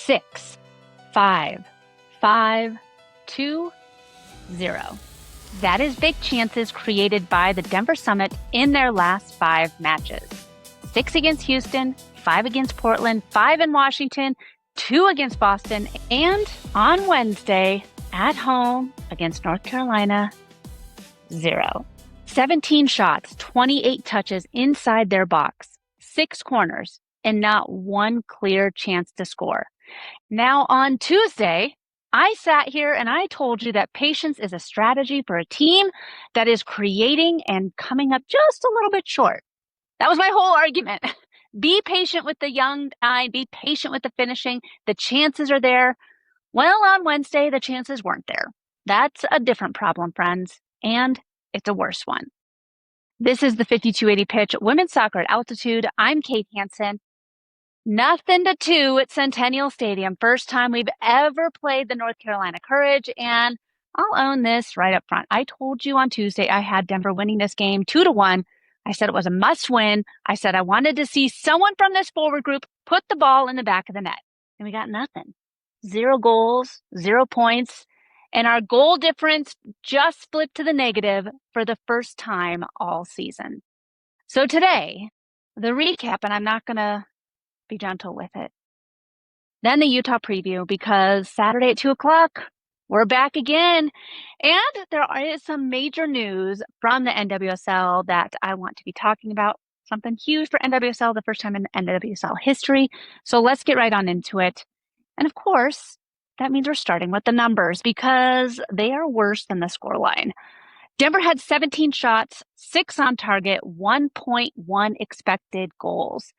6, 5, 5, 2, 0. That is big chances created by the Denver Summit in their last 5 matches. 6 against Houston, 5 against Portland, 5 in Washington, 2 against Boston, and on Wednesday at home against North Carolina, 0. 17 shots, 28 touches inside their box, 6 corners, and not one clear chance to score. Now on Tuesday, I sat here and I told you that patience is a strategy for a team that is creating and coming up just a little bit short. That was my whole argument. Be patient with the young eye, be patient with the finishing. The chances are there. Well, on Wednesday, the chances weren't there. That's a different problem, friends, and it's a worse one. This is the 5280 pitch, women's soccer at altitude. I'm Kate Hanson. 0-2 at Centennial Stadium. First time we've ever played the North Carolina Courage, and I'll own this right up front. I told you on Tuesday I had Denver winning this game 2-1. I said it was a must win. I said I wanted to see someone from this forward group put the ball in the back of the net, and we got nothing. 0 goals, 0 points, and our goal difference just flipped to the negative for the first time all season. So today, the recap, and I'm not going to be gentle with it. Then the Utah preview, because Saturday at 2 o'clock, we're back again. And there is some major news from the NWSL that I want to be talking about. Something huge for NWSL, the first time in NWSL history. So let's get right on into it. And of course, that means we're starting with the numbers because they are worse than the scoreline. Denver had 17 shots, 6 on target, 1.1 expected goals.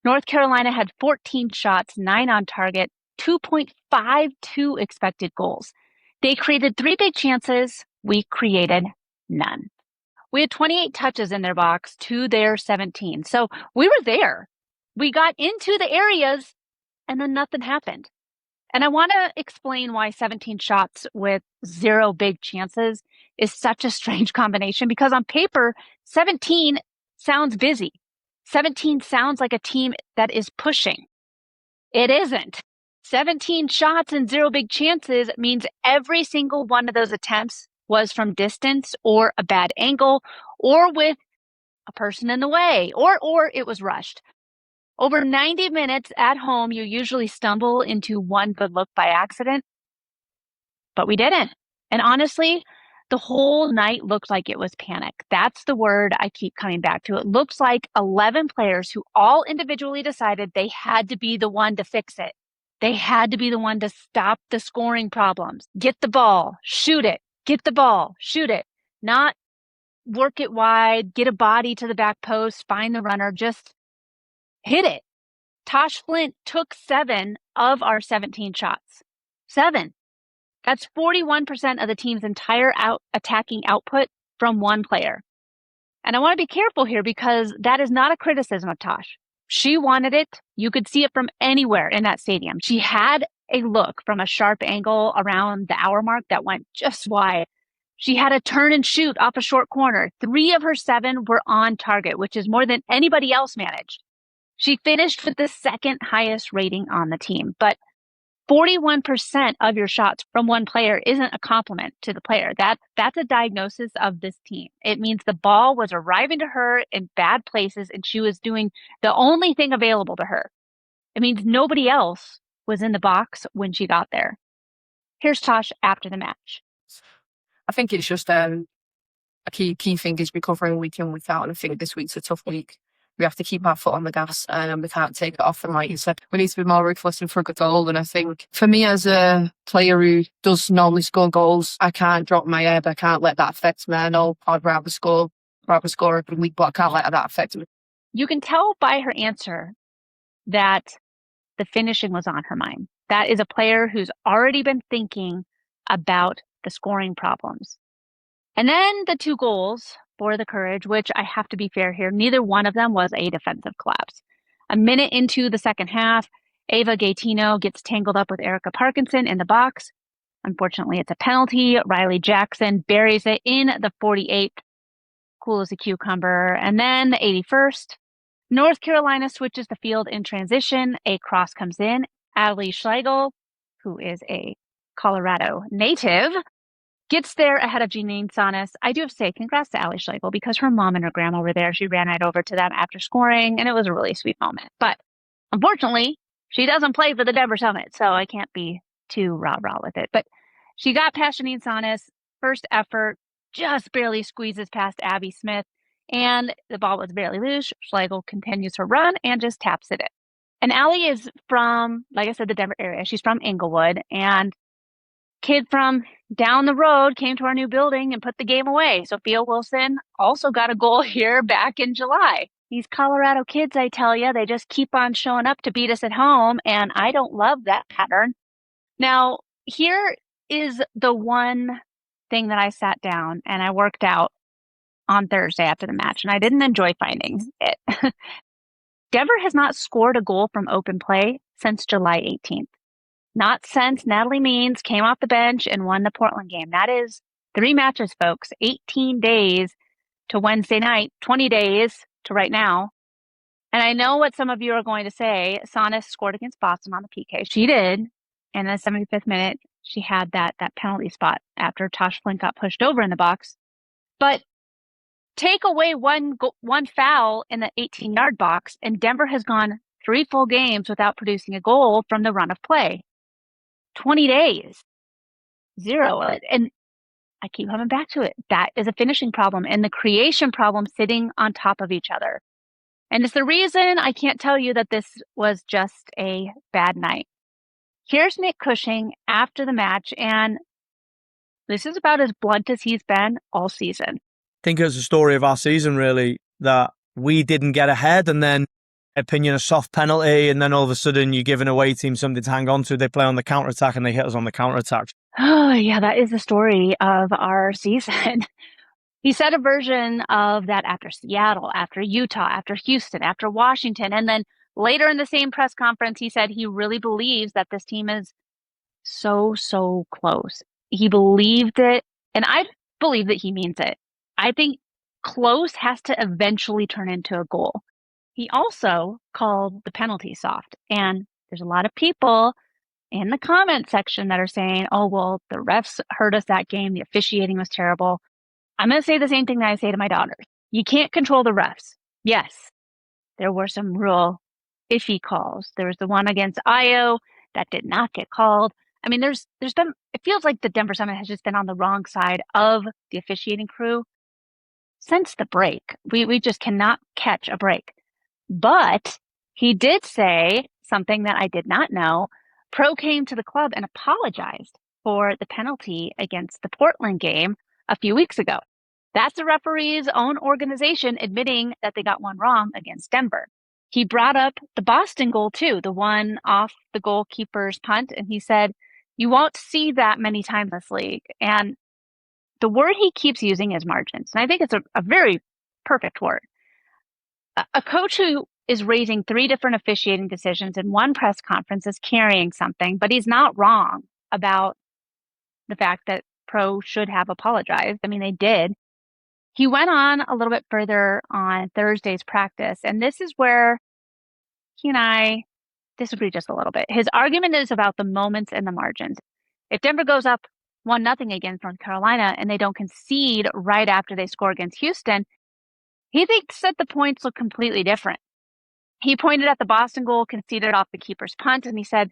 North Carolina had 14 shots, 9 on target, 2.52 expected goals. They created 3 big chances. We created none. We had 28 touches in their box to their 17. So we were there. We got into the areas and then nothing happened. And I want to explain why 17 shots with 0 big chances is such a strange combination, because on paper, 17 sounds busy. 17 sounds like a team that is pushing. It isn't. 17 shots and 0 big chances means every single one of those attempts was from distance or a bad angle or with a person in the way or it was rushed. Over 90 minutes at home, you usually stumble into one good look by accident, but we didn't. And honestly, the whole night looked like it was panic. That's the word I keep coming back to. It looks like 11 players who all individually decided they had to be the one to fix it. They had to be the one to stop the scoring problems. Get the ball, shoot it. Get the ball, shoot it. Not work it wide, get a body to the back post, find the runner, just hit it. Tash Flint took 7 of our 17 shots. 7. That's 41% of the team's entire attacking output from one player. And I want to be careful here because that is not a criticism of Tash. She wanted it. You could see it from anywhere in that stadium. She had a look from a sharp angle around the hour mark that went just wide. She had a turn and shoot off a short corner. 3 of her 7 were on target, which is more than anybody else managed. She finished with the second highest rating on the team, but 41% of your shots from one player isn't a compliment to the player. That's a diagnosis of this team. It means the ball was arriving to her in bad places and she was doing the only thing available to her. It means nobody else was in the box when she got there. Here's Tash after the match. I think it's just a key thing is recovering week in, week out, and I think this week's a tough week. We have to keep our foot on the gas and we can't take it off. And like you said, we need to be more ruthless and for a good goal. And I think for me as a player who does normally score goals, I can't drop my head. I can't let that affect me. I know I'd rather score every week, but I can't let that affect me. You can tell by her answer that the finishing was on her mind. That is a player who's already been thinking about the scoring problems. And then the 2 goals for the Courage, which I have to be fair here, neither one of them was a defensive collapse. A minute into the second half, Ava Gaetino gets tangled up with Erica Parkinson in the box. Unfortunately, it's a penalty. Riley Jackson buries it in the 48th. Cool as a cucumber. And then the 81st, North Carolina switches the field in transition. A cross comes in Allie Schlegel, who is a Colorado native, gets there ahead of Janine Sonis. I do have to say, congrats to Allie Schlegel because her mom and her grandma were there. She ran right over to them after scoring, and it was a really sweet moment. But unfortunately, she doesn't play for the Denver Summit, so I can't be too rah-rah with it. But she got past Janine Sonis, first effort, just barely squeezes past Abby Smith, and the ball was barely loose. Schlegel continues her run and just taps it in. And Allie is from, like I said, the Denver area. She's from Inglewood, and kid from down the road came to our new building and put the game away. Sophia Wilson also got a goal here back in July. These Colorado kids, I tell you, they just keep on showing up to beat us at home, and I don't love that pattern. Now, here is the one thing that I sat down and I worked out on Thursday after the match, and I didn't enjoy finding it. Denver has not scored a goal from open play since July 18th. Not since Natalie Means came off the bench and won the Portland game. That is 3 matches, folks. 18 days to Wednesday night, 20 days to right now. And I know what some of you are going to say. Sonis scored against Boston on the PK. She did. And in the 75th minute, she had that penalty spot after Tash Flint got pushed over in the box. But take away one foul in the 18-yard box, and Denver has gone 3 full games without producing a goal from the run of play. 20 days, 0. And I keep coming back to it. That is a finishing problem and the creation problem sitting on top of each other. And it's the reason I can't tell you that this was just a bad night. Here's Nick Cushing after the match, and this is about as blunt as he's been all season. I think it's a story of our season, really, that we didn't get ahead, and then opinion a soft penalty, and then all of a sudden you're giving away team something to hang on to. They play on the counter-attack and they hit us on the counter-attack. Oh, yeah, that is the story of our season. He said a version of that after Seattle, after Utah, after Houston, after Washington. And then later in the same press conference, he said he really believes that this team is so close. He believed it, and I believe that he means it. I think close has to eventually turn into a goal. He also called the penalty soft. And there's a lot of people in the comment section that are saying, oh, well, the refs hurt us that game. The officiating was terrible. I'm going to say the same thing that I say to my daughters. You can't control the refs. Yes, there were some real iffy calls. There was the one against Io that did not get called. I mean, there's been, it feels like the Denver Summit has just been on the wrong side of the officiating crew since the break. We just cannot catch a break. But he did say something that I did not know. Pro came to the club and apologized for the penalty against the Portland game a few weeks ago. That's the referee's own organization admitting that they got one wrong against Denver. He brought up the Boston goal too, the one off the goalkeeper's punt, and he said, you won't see that many times in this league. And the word he keeps using is margins. And I think it's a very perfect word. A coach who is raising 3 different officiating decisions in one press conference is carrying something, but he's not wrong about the fact that Pro should have apologized. I mean, they did. He went on a little bit further on Thursday's practice, and this is where he and I disagree just a little bit. His argument is about the moments and the margins. If Denver goes up 1-0 against North Carolina and they don't concede right after they score against Houston, he thinks that the points look completely different. He pointed at the Boston goal conceded off the keeper's punt, and he said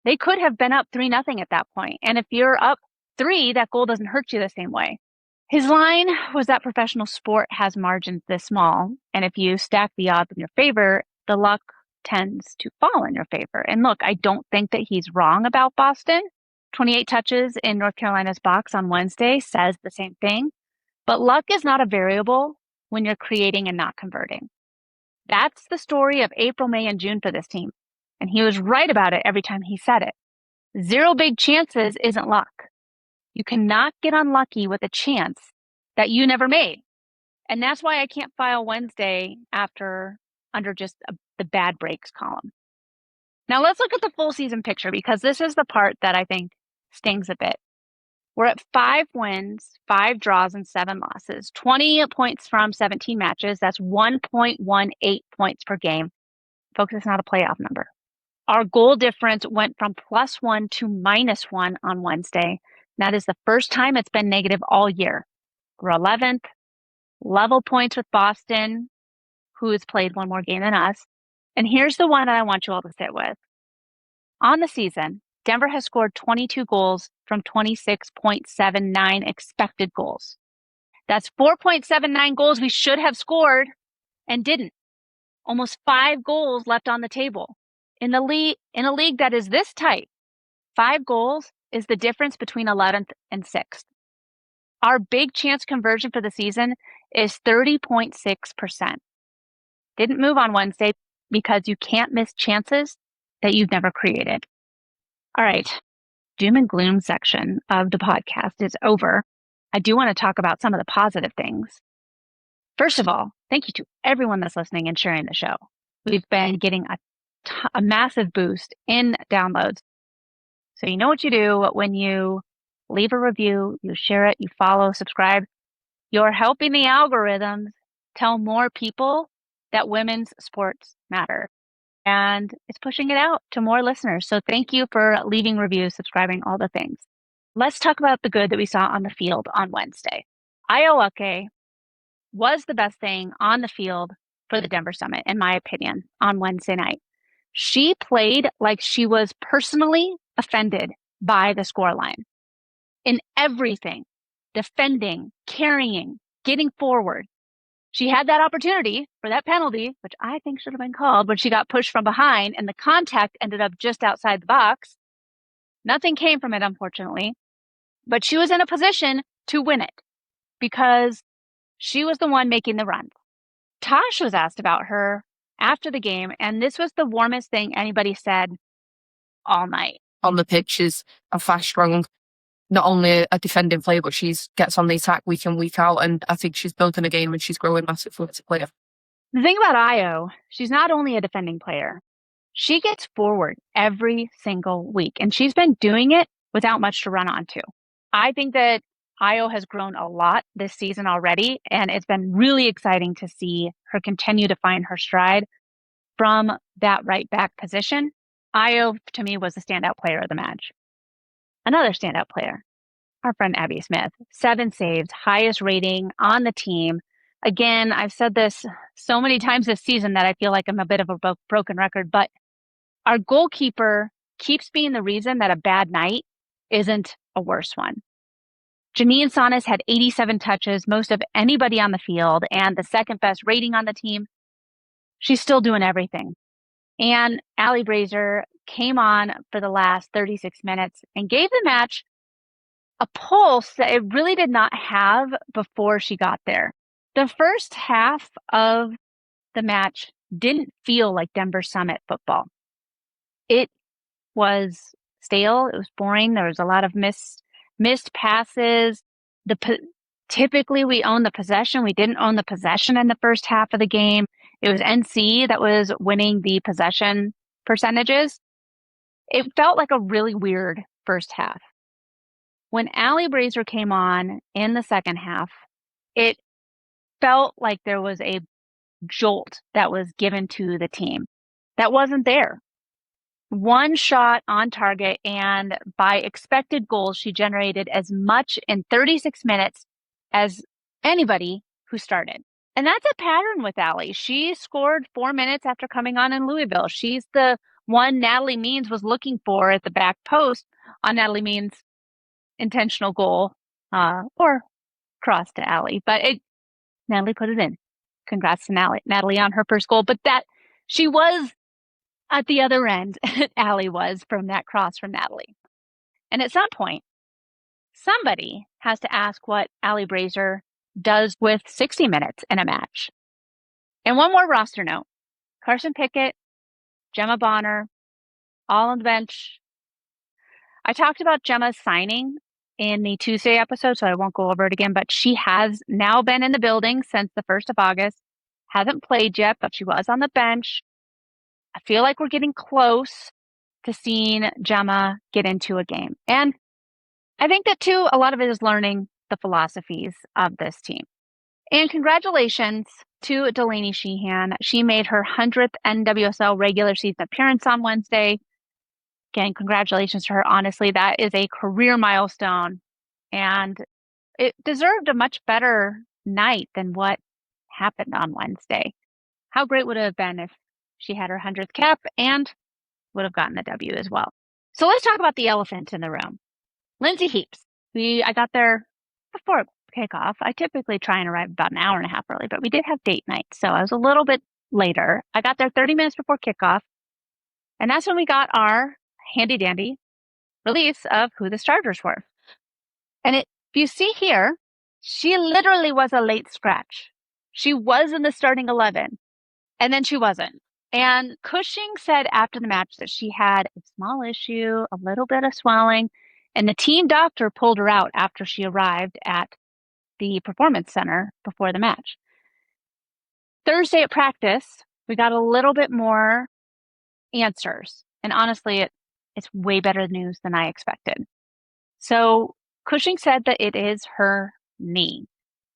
they could have been up 3-0 at that point. And if you're up 3, that goal doesn't hurt you the same way. His line was that professional sport has margins this small, and if you stack the odds in your favor, the luck tends to fall in your favor. And look, I don't think that he's wrong about Boston. 28 touches in North Carolina's box on Wednesday says the same thing. But luck is not a variable when you're creating and not converting. That's the story of April, May, and June for this team. And he was right about it every time he said it. 0 big chances isn't luck. You cannot get unlucky with a chance that you never made. And that's why I can't file Wednesday under just the bad breaks column. Now let's look at the full season picture, because this is the part that I think stings a bit. We're at 5 wins, 5 draws, and 7 losses. 20 points from 17 matches. That's 1.18 points per game. Folks, it's not a playoff number. Our goal difference went from +1 to -1 on Wednesday. That is the first time it's been negative all year. We're 11th, level points with Boston, who has played one more game than us. And here's the one that I want you all to sit with. On the season, Denver has scored 22 goals from 26.79 expected goals. That's 4.79 goals we should have scored and didn't. Almost 5 goals left on the table. In a league that is this tight, 5 goals is the difference between 11th and 6th. Our big chance conversion for the season is 30.6%. Didn't move on Wednesday because you can't miss chances that you've never created. All right, doom and gloom section of the podcast is over. I do want to talk about some of the positive things. First of all, thank you to everyone that's listening and sharing the show. We've been getting a massive boost in downloads. So you know what you do when you leave a review, you share it, you follow, subscribe. You're helping the algorithms tell more people that women's sports matter. And it's pushing it out to more listeners. So thank you for leaving reviews, subscribing, all the things. Let's talk about the good that we saw on the field on Wednesday. Iowa was the best thing on the field for the Denver Summit, in my opinion, on Wednesday night. She played like she was personally offended by the scoreline in everything, defending, carrying, getting forward. She had that opportunity for that penalty, which I think should have been called, when she got pushed from behind and the contact ended up just outside the box. Nothing came from it, unfortunately, but she was in a position to win it because she was the one making the run. Tash was asked about her after the game, and this was the warmest thing anybody said all night. On the pitch, is a fast, strong, not only a defending player, but she gets on the attack week in, week out, and I think she's building a game and she's growing massively as a player. The thing about Io, she's not only a defending player, she gets forward every single week, and she's been doing it without much to run onto. I think that Io has grown a lot this season already, and it's been really exciting to see her continue to find her stride from that right back position. Io, to me, was the standout player of the match. Another standout player, our friend Abby Smith, 7 saves, highest rating on the team. Again, I've said this so many times this season that I feel like I'm a bit of a broken record, but our goalkeeper keeps being the reason that a bad night isn't a worse one. Janine Sonis had 87 touches, most of anybody on the field, and the second best rating on the team. She's still doing everything. And Allie Brazier came on for the last 36 minutes and gave the match a pulse that it really did not have before she got there. The first half of the match didn't feel like Denver Summit football. It was stale. It was boring. There was a lot of missed passes. Typically, we owned the possession. We didn't own the possession in the first half of the game. It was NC that was winning the possession percentages. It felt like a really weird first half. When Allie Brazier came on in the second half, it felt like there was a jolt that was given to the team that wasn't there. One shot on target, and by expected goals, she generated as much in 36 minutes as anybody who started. And that's a pattern with Allie. She scored 4 minutes after coming on in Louisville. She's the one Natalie Means was looking for at the back post on Natalie Means' intentional goal or cross to Allie. But Natalie put it in. Congrats to Natalie on her first goal. But that she was at the other end, Allie was, from that cross from Natalie. And at some point, somebody has to ask what Allie Brazier does with 60 minutes in a match. And one more roster note. Carson Pickett, Gemma Bonner, all on the bench. I talked about Gemma's signing in the Tuesday episode, so I won't go over it again, but she has now been in the building since the 1st of August. Hasn't played yet, but she was on the bench. I feel like we're getting close to seeing Gemma get into a game. And I think that, too, a lot of it is learning the philosophies of this team. And congratulations to Delaney Sheehan. She made her 100th NWSL regular season appearance on Wednesday. Again, congratulations to her. Honestly, that is a career milestone, and it deserved a much better night than what happened on Wednesday. How great would it have been if she had her 100th cap and would have gotten the W as well. So let's talk about the elephant in the room. Lindsay Heaps. I got there before kickoff. I typically try and arrive about an hour and a half early, but we did have date night, so I was a little bit later. I got there 30 minutes before kickoff, and that's when we got our handy-dandy release of who the starters were. And if you see here, she literally was a late scratch. She was in the starting 11, and then she wasn't. And Cushing said after the match that she had a small issue, a little bit of swelling, and the team doctor pulled her out after she arrived at the performance center before the match. Thursday at practice, we got a little bit more answers. And honestly, it's way better news than I expected. So Cushing said that it is her knee.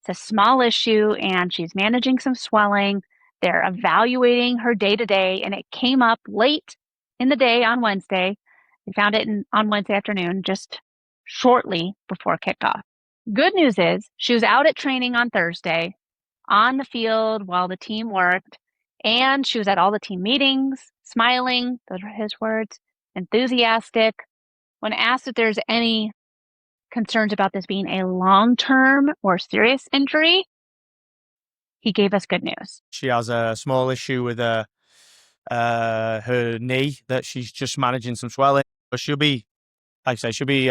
It's a small issue and she's managing some swelling. They're evaluating her day-to-day, and it came up late in the day on Wednesday. We found it on Wednesday afternoon, just shortly before kickoff. Good news is she was out at training on Thursday, on the field while the team worked, and she was at all the team meetings, smiling, those were his words, enthusiastic. When asked if there's any concerns about this being a long-term or serious injury, he gave us good news. She has a small issue with her knee that she's just managing some swelling. But she'll be, like I say, she'll be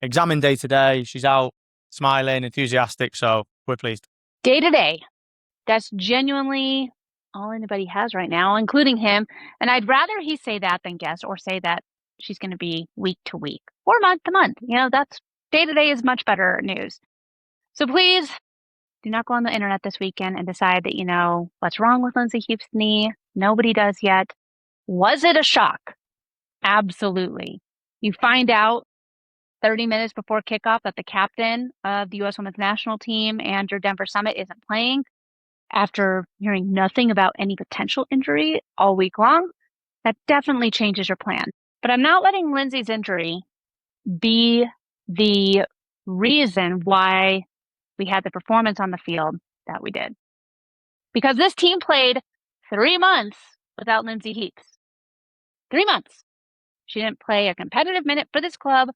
examined day to day. She's out smiling, enthusiastic, so we're pleased. Day to day. That's genuinely all anybody has right now, including him. And I'd rather he say that than guess or say that she's going to be week to week or month to month. That's day to day is much better news. So please do not go on the internet this weekend and decide that, what's wrong with Lindsay Heaps' knee. Nobody does yet. Was it a shock? Absolutely. You find out 30 minutes before kickoff that the captain of the U.S. Women's National Team and your Denver Summit isn't playing after hearing nothing about any potential injury all week long. That definitely changes your plan. But I'm not letting Lindsay's injury be the reason why we had the performance on the field that we did. Because this team played 3 months without Lindsay Heaps. 3 months. She didn't play a competitive minute for this club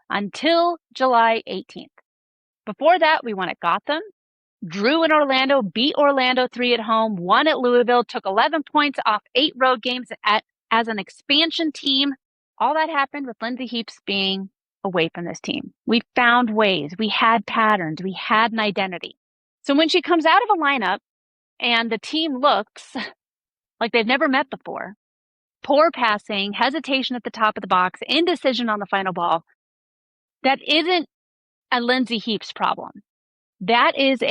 until July 18th. Before that, we won at Gotham, drew in Orlando, beat Orlando 3 at home, won at Louisville, took 11 points off 8 road games as an expansion team. All that happened with Lindsay Heaps being away from this team. We found ways. We had patterns. We had an identity. So when she comes out of a lineup and the team looks like they've never met before, poor passing, hesitation at the top of the box, indecision on the final ball, that isn't a Lindsay Heaps problem. That is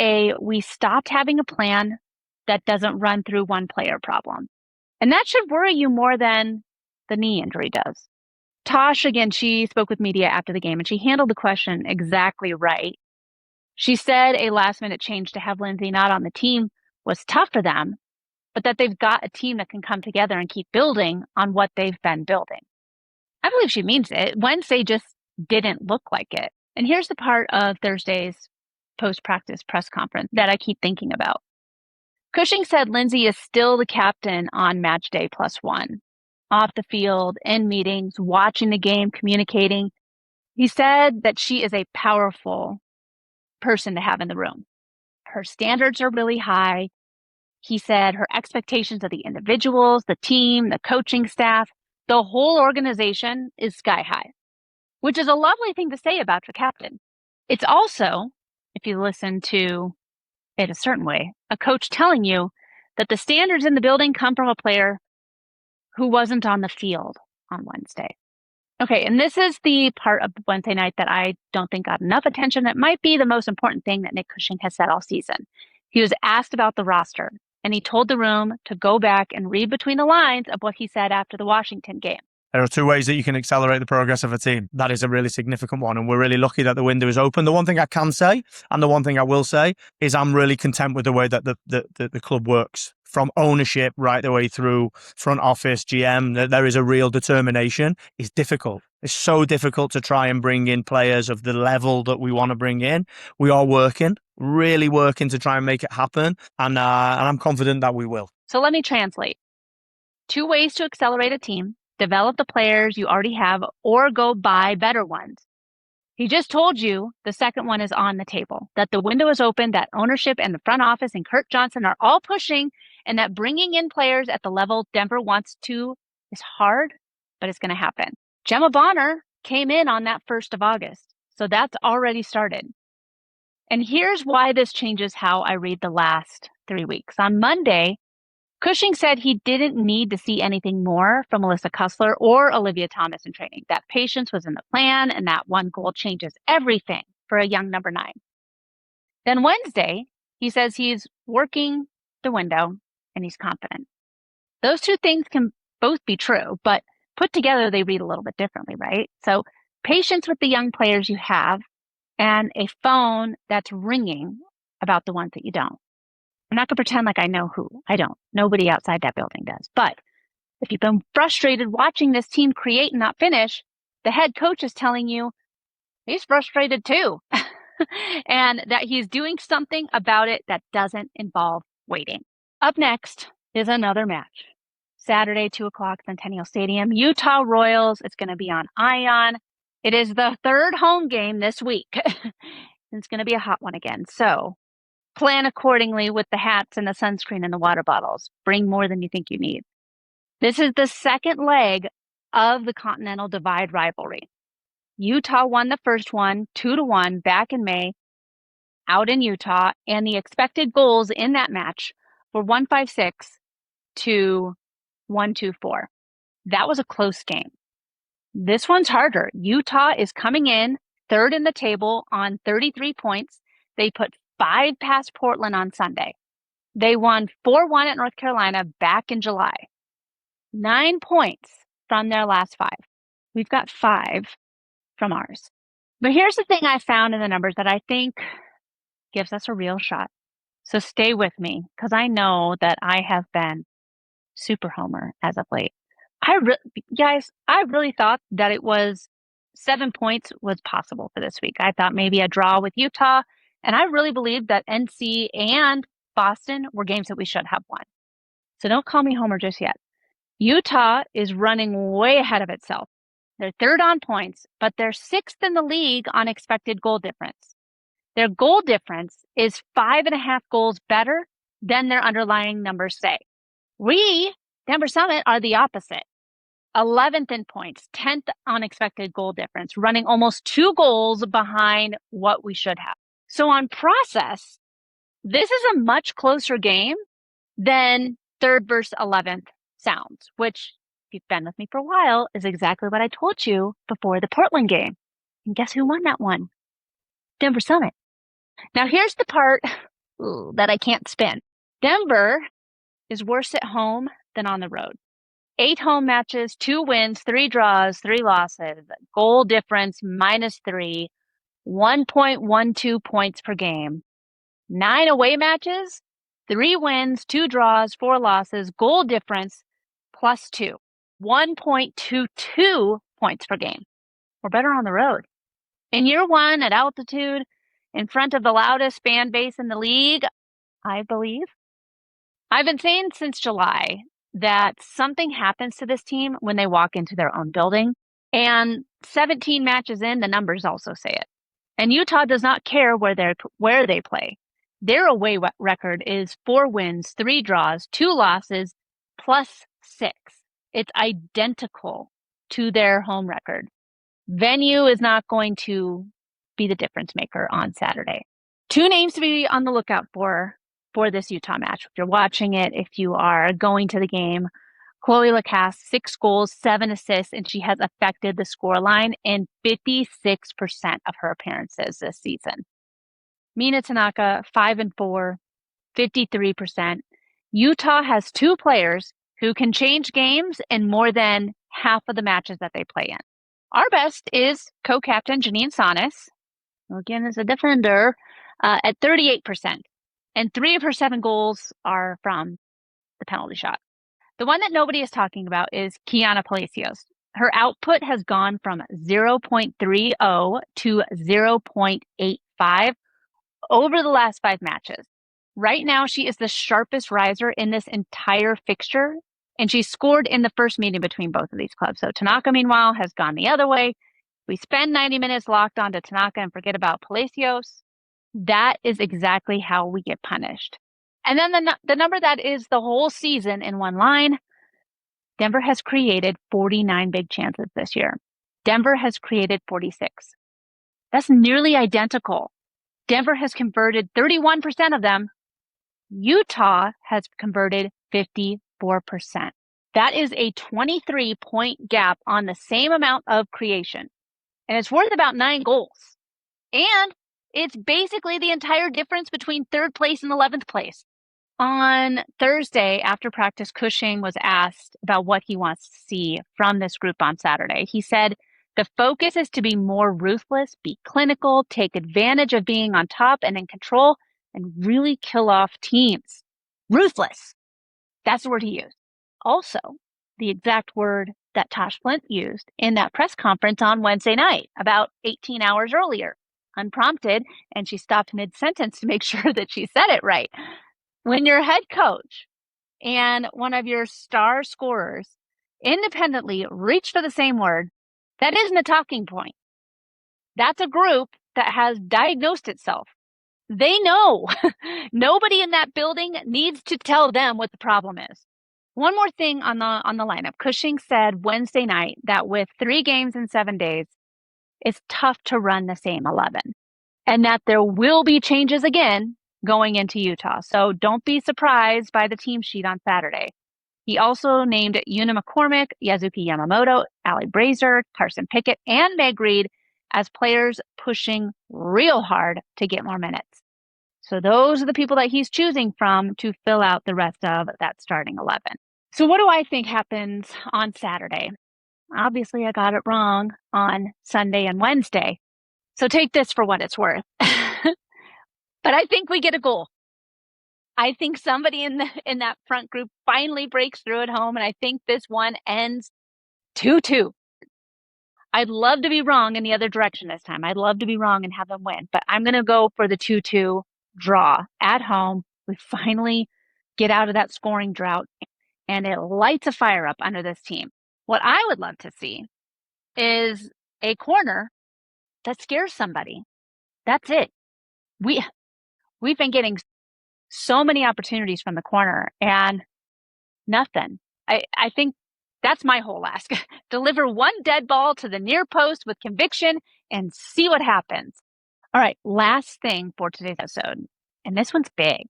we stopped having a plan that doesn't run through one player problem. And that should worry you more than the knee injury does. Tash, again, she spoke with media after the game and she handled the question exactly right. She said a last-minute change to have Lindsay not on the team was tough for them, but that they've got a team that can come together and keep building on what they've been building. I believe she means it. Wednesday just didn't look like it. And here's the part of Thursday's post-practice press conference that I keep thinking about. Cushing said Lindsay is still the captain on match day +1. Off the field, in meetings, watching the game, communicating. He said that she is a powerful person to have in the room. Her standards are really high. He said her expectations of the individuals, the team, the coaching staff, the whole organization is sky high, which is a lovely thing to say about your captain. It's also, if you listen to it a certain way, a coach telling you that the standards in the building come from a player who wasn't on the field on Wednesday. Okay, and this is the part of Wednesday night that I don't think got enough attention. That might be the most important thing that Nick Cushing has said all season. He was asked about the roster, and he told the room to go back and read between the lines of what he said after the Washington game. There are two ways that you can accelerate the progress of a team. That is a really significant one. And we're really lucky that the window is open. The one thing I can say, and the one thing I will say, is I'm really content with the way that the club works. From ownership right the way through front office, GM, there is a real determination. It's difficult. It's so difficult to try and bring in players of the level that we want to bring in. We are working, really working to try and make it happen. And I'm confident that we will. So let me translate. 2 ways to accelerate a team: develop the players you already have or go buy better ones. He just told you the second one is on the table, that the window is open, that ownership and the front office and Kurt Johnson are all pushing, and that bringing in players at the level Denver wants to is hard, but it's going to happen. Gemma Bonner came in on that 1st of August, so that's already started. And here's why this changes how I read the last 3 weeks. On Monday, Cushing said he didn't need to see anything more from Melissa Kussler or Olivia Thomas in training, that patience was in the plan and that one goal changes everything for a young number 9. Then Wednesday, he says he's working the window and he's confident. Those two things can both be true, but put together, they read a little bit differently, right? So patience with the young players you have and a phone that's ringing about the ones that you don't. I'm not going to pretend like I know who. I don't. Nobody outside that building does. But if you've been frustrated watching this team create and not finish, the head coach is telling you he's frustrated too. And that he's doing something about it that doesn't involve waiting. Up next is another match. Saturday, 2:00, Centennial Stadium. Utah Royals. It's going to be on Ion. It is the 3rd home game this week. It's going to be a hot one again. So plan accordingly with the hats and the sunscreen and the water bottles. Bring more than you think you need. This is the second leg of the Continental Divide rivalry. Utah won the first one, 2-1 back in May, out in Utah, and the expected goals in that match were 156 to 124. That was a close game. This one's harder. Utah is coming in 3rd in the table on 33 points. They put 5 past Portland on Sunday. They won 4-1 at North Carolina back in July. 9 points from their last 5. We've got 5 from ours. But here's the thing I found in the numbers that I think gives us a real shot. So stay with me, because I know that I have been super homer as of late. Guys, I really thought that it was 7 points was possible for this week. I thought maybe a draw with Utah. And I really believed that NC and Boston were games that we should have won. So don't call me homer just yet. Utah is running way ahead of itself. They're 3rd on points, but they're 6th in the league on expected goal difference. Their goal difference is 5.5 goals better than their underlying numbers say. We, Denver Summit, are the opposite. 11th in points, 10th on expected goal difference, running almost 2 goals behind what we should have. So on process, this is a much closer game than 3rd versus 11th sounds, which, if you've been with me for a while, is exactly what I told you before the Portland game. And guess who won that one? Denver Summit. Now here's the part that I can't spin. Denver is worse at home than on the road. 8 home matches, 2 wins, 3 draws, 3 losses, goal difference -3, 1.12 points per game. 9 away matches, 3 wins, 2 draws, 4 losses, goal difference +2, 1.22 points per game. We're better on the road. In year 1 at altitude, in front of the loudest fan base in the league, I believe. I've been saying since July that something happens to this team when they walk into their own building. And 17 matches in, the numbers also say it. And Utah does not care where they play. Their away record is 4 wins, 3 draws, 2 losses, +6. It's identical to their home record. Venue is not going to be the difference maker on Saturday. 2 names to be on the lookout for this Utah match. If you're watching it, if you are going to the game, Chloe Lacasse, 6 goals, 7 assists, and she has affected the scoreline in 56% of her appearances this season. Mina Tanaka, 5-4, 53%. Utah has 2 players who can change games in more than half of the matches that they play in. Our best is co-captain Janine Sanis, who again is a defender, at 38%. And 3 of her 7 goals are from the penalty shot. The one that nobody is talking about is Kiana Palacios. Her output has gone from 0.30 to 0.85 over the last 5 matches. Right now, she is the sharpest riser in this entire fixture, and she scored in the first meeting between both of these clubs. So Tanaka, meanwhile, has gone the other way. We spend 90 minutes locked onto Tanaka and forget about Palacios. That is exactly how we get punished. And then the number that is the whole season in one line, Denver has created 49 big chances this year. Denver has created 46. That's nearly identical. Denver has converted 31% of them. Utah has converted 54%. That is a 23-point gap on the same amount of creation. And it's worth about 9 goals. And it's basically the entire difference between 3rd place and 11th place. On Thursday, after practice, Cushing was asked about what he wants to see from this group on Saturday. He said, the focus is to be more ruthless, be clinical, take advantage of being on top and in control, and really kill off teams. Ruthless. That's the word he used. Also, the exact word that Tash Flint used in that press conference on Wednesday night, about 18 hours earlier, unprompted, and she stopped mid-sentence to make sure that she said it right. When your head coach and one of your star scorers independently reach for the same word, that isn't a talking point. That's a group that has diagnosed itself. They know. Nobody in that building needs to tell them what the problem is. One more thing on the lineup. Cushing said Wednesday night that with 3 games in 7 days, it's tough to run the same 11, and that there will be changes again going into Utah. So don't be surprised by the team sheet on Saturday. He also named Una McCormick, Yazuki Yamamoto, Allie Brazier, Carson Pickett, and Meg Reed as players pushing real hard to get more minutes. So those are the people that he's choosing from to fill out the rest of that starting 11. So what do I think happens on Saturday? Obviously, I got it wrong on Sunday and Wednesday. So take this for what it's worth. But I think we get a goal. I think somebody in that front group finally breaks through at home, and I think this one ends 2-2. I'd love to be wrong in the other direction this time. I'd love to be wrong and have them win, but I'm going to go for the 2-2 draw at home. We finally get out of that scoring drought, and it lights a fire up under this team. What I would love to see is a corner that scares somebody. That's it. We've been getting so many opportunities from the corner and nothing. I think that's my whole ask. Deliver one dead ball to the near post with conviction and see what happens. All right, last thing for today's episode, and this one's big.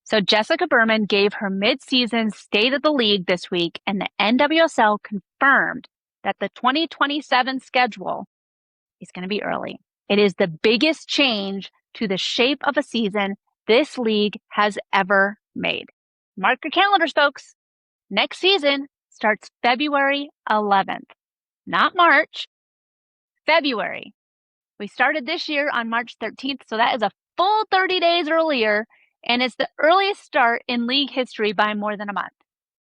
So Jessica Berman gave her mid-season State of the League this week, and the NWSL confirmed that the 2027 schedule is going to be early. It is the biggest change to the shape of a season this league has ever made. Mark your calendars, folks. Next season starts February 11th, not March, February. We started this year on March 13th, so that is a full 30 days earlier, and it's the earliest start in league history by more than a month.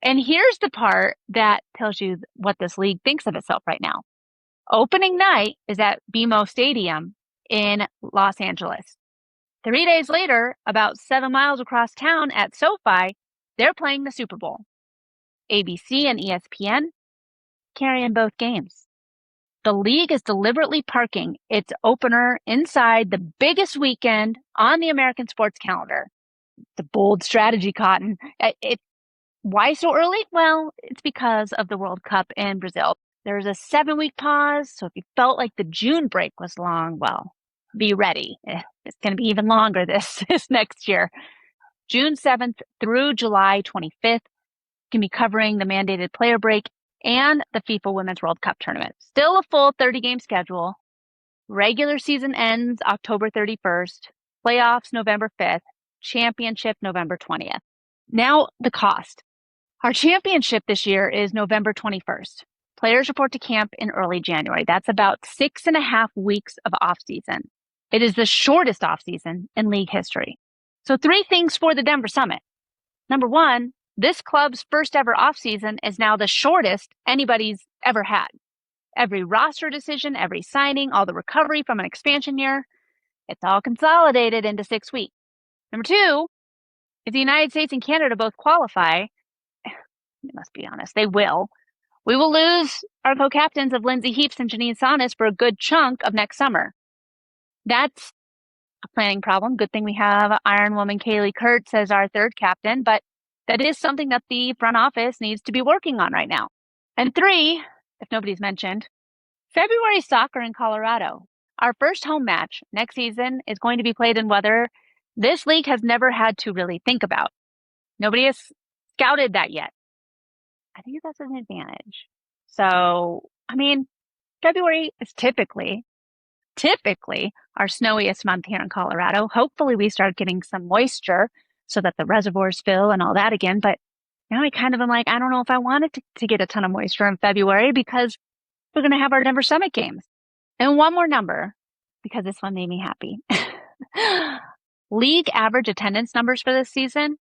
And here's the part that tells you what this league thinks of itself right now. Opening night is at BMO Stadium in Los Angeles. 3 days later, about 7 miles across town at SoFi, they're playing the Super Bowl. ABC and ESPN carrying both games. The league is deliberately parking its opener inside the biggest weekend on the American sports calendar. It's a bold strategy, Cotton. Why so early? Well, it's because of the World Cup in Brazil. There's a 7-week pause, so if you felt like the June break was long, well, be ready. It's going to be even longer this next year. June 7th through July 25th can be covering the mandated player break and the FIFA Women's World Cup tournament. Still a full 30-game schedule. Regular season ends October 31st. Playoffs November 5th. Championship November 20th. Now, the cost. Our championship this year is November 21st. Players report to camp in early January. That's about 6.5 weeks of off-season. It is the shortest off-season in league history. So 3 things for the Denver Summit. Number 1, this club's first ever off-season is now the shortest anybody's ever had. Every roster decision, every signing, all the recovery from an expansion year, it's all consolidated into 6 weeks. Number 2, if the United States and Canada both qualify, let's be honest, they will. We will lose our co-captains of Lindsay Heaps and Janine Saunas for a good chunk of next summer. That's a planning problem. Good thing we have Iron Woman Kaylee Kurtz as our third captain, but that is something that the front office needs to be working on right now. And 3, if nobody's mentioned, February soccer in Colorado. Our first home match next season is going to be played in weather this league has never had to really think about. Nobody has scouted that yet. I think that's an advantage. So, I mean, February is typically our snowiest month here in Colorado. Hopefully we start getting some moisture so that the reservoirs fill and all that again. But now I kind of am like, I don't know if I wanted to get a ton of moisture in February because we're going to have our Denver Summit games. And one more number, because this one made me happy. League average attendance numbers for this season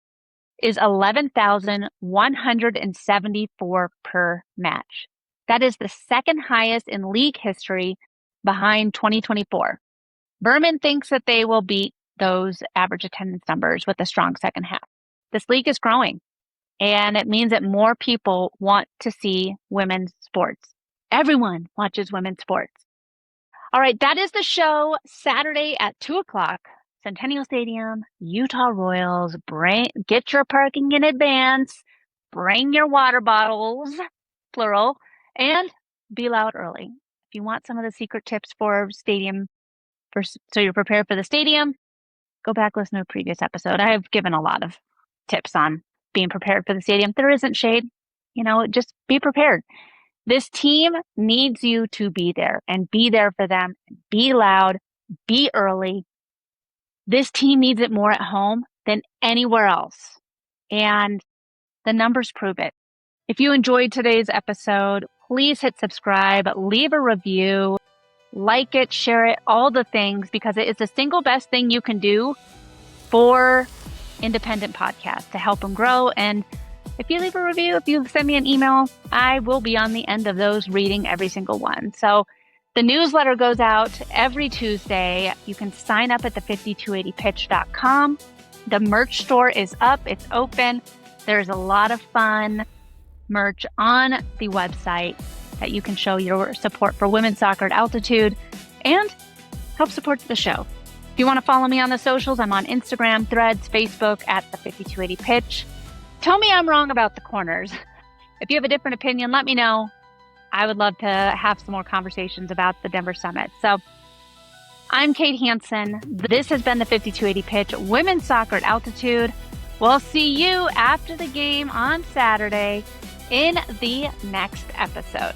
is 11,174 per match. That is the second highest in league history behind 2024. Berman thinks that they will beat those average attendance numbers with a strong second half. This league is growing, and it means that more people want to see women's sports. Everyone watches women's sports. All right, that is the show Saturday at 2:00. Centennial Stadium, Utah Royals. Get your parking in advance. Bring your water bottles, plural, and be loud early. If you want some of the secret tips for stadium, so you're prepared for the stadium, go back, listen to a previous episode. I have given a lot of tips on being prepared for the stadium. There isn't shade, just be prepared. This team needs you to be there and be there for them. Be loud, be early. This team needs it more at home than anywhere else. And the numbers prove it. If you enjoyed today's episode, please hit subscribe, leave a review, like it, share it, all the things, because it is the single best thing you can do for independent podcasts to help them grow. And if you leave a review, if you send me an email, I will be on the end of those reading every single one. So the newsletter goes out every Tuesday. You can sign up at the 5280pitch.com. The merch store is up. It's open. There's a lot of fun merch on the website that you can show your support for women's soccer at altitude and help support the show. If you want to follow me on the socials, I'm on Instagram, Threads, Facebook at the 5280pitch. Tell me I'm wrong about the corners. If you have a different opinion, let me know. I would love to have some more conversations about the Denver Summit. So I'm Kate Hanson. This has been the 5280 Pitch, women's soccer at altitude. We'll see you after the game on Saturday in the next episode.